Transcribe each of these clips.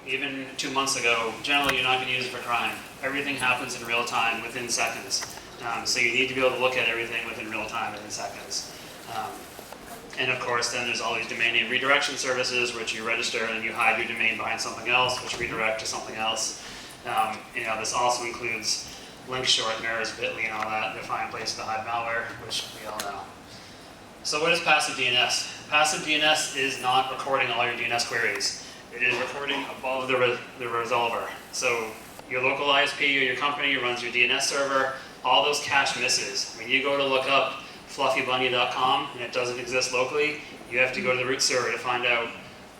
even 2 months ago, generally you're not going to use it for crime. Everything happens in real time within seconds. So you need to be able to look at everything within real time within seconds. And of course, then there's all these domain name redirection services, which you register and you hide your domain behind something else, which redirect to something else. This also includes link shorteners, bit.ly, and all that. They're fine places to hide malware, which we all know. So what is passive DNS? Passive DNS is not recording all your DNS queries. It is recording above the resolver. So your local ISP or your company runs your DNS server. All those cache misses. When you go to look up fluffybunny.com and it doesn't exist locally, you have to go to the root server to find out,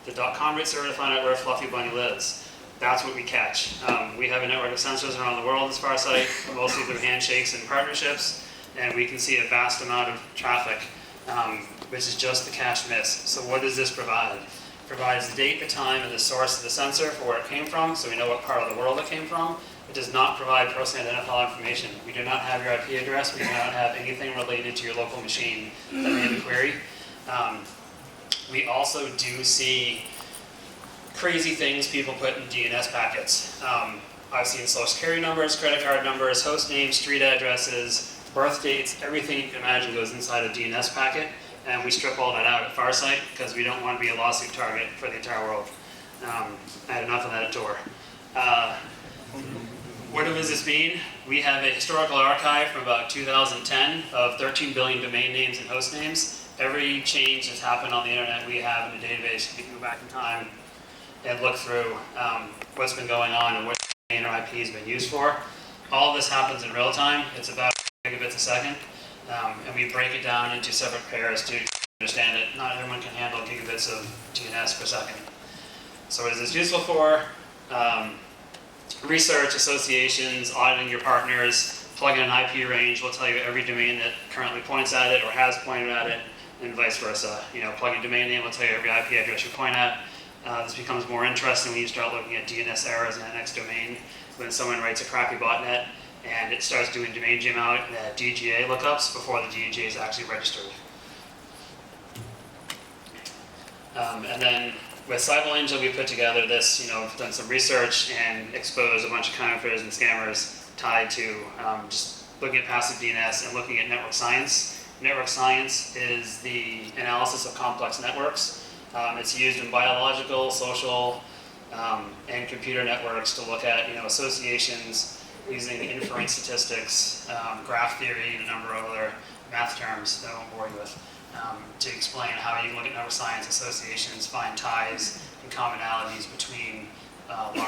the .com root server to find out where Fluffy Bunny lives. That's what we catch. We have a network of sensors around the world as Farsight, mostly through handshakes and partnerships, and we can see a vast amount of traffic, which is just the cache miss. So what does this provide? It provides the date, the time, and the source of the sensor for where it came from, so we know what part of the world it came from. It does not provide personally identifiable information. We do not have your IP address. We do not have anything related to your local machine that made the query. We also do see crazy things people put in DNS packets. I've seen social security numbers, credit card numbers, host names, street addresses, birth dates, everything you can imagine goes inside a DNS packet, and we strip all that out at Farsight because we don't want to be a lawsuit target for the entire world. I had enough of that at Tor. What does this mean? We have a historical archive from about 2010 of 13 billion domain names and host names. Every change that's happened on the internet we have in the database. You can go back in time and look through what's been going on and what domain or IP has been used for. All of this happens in real time. It's about gigabits a second. And we break it down into separate pairs to understand it. Not everyone can handle gigabits of DNS per second. So what is this useful for? Research, associations, auditing your partners, plugging an IP range will tell you every domain that currently points at it or has pointed at it, and vice versa. Plugging domain name will tell you every IP address you point at. This becomes more interesting when you start looking at DNS errors in that next domain. When someone writes a crappy botnet and it starts doing domain DGA lookups before the DGA is actually registered. And then with Cyber Angel, we put together this, done some research and exposed a bunch of counterfeiters and scammers tied to just looking at passive DNS and looking at network science. Network science is the analysis of complex networks. It's used in biological, social, and computer networks to look at, associations using inference statistics, graph theory, and a number of other math terms that I won't bore you with. To explain how you can look at network science associations, find ties and commonalities between large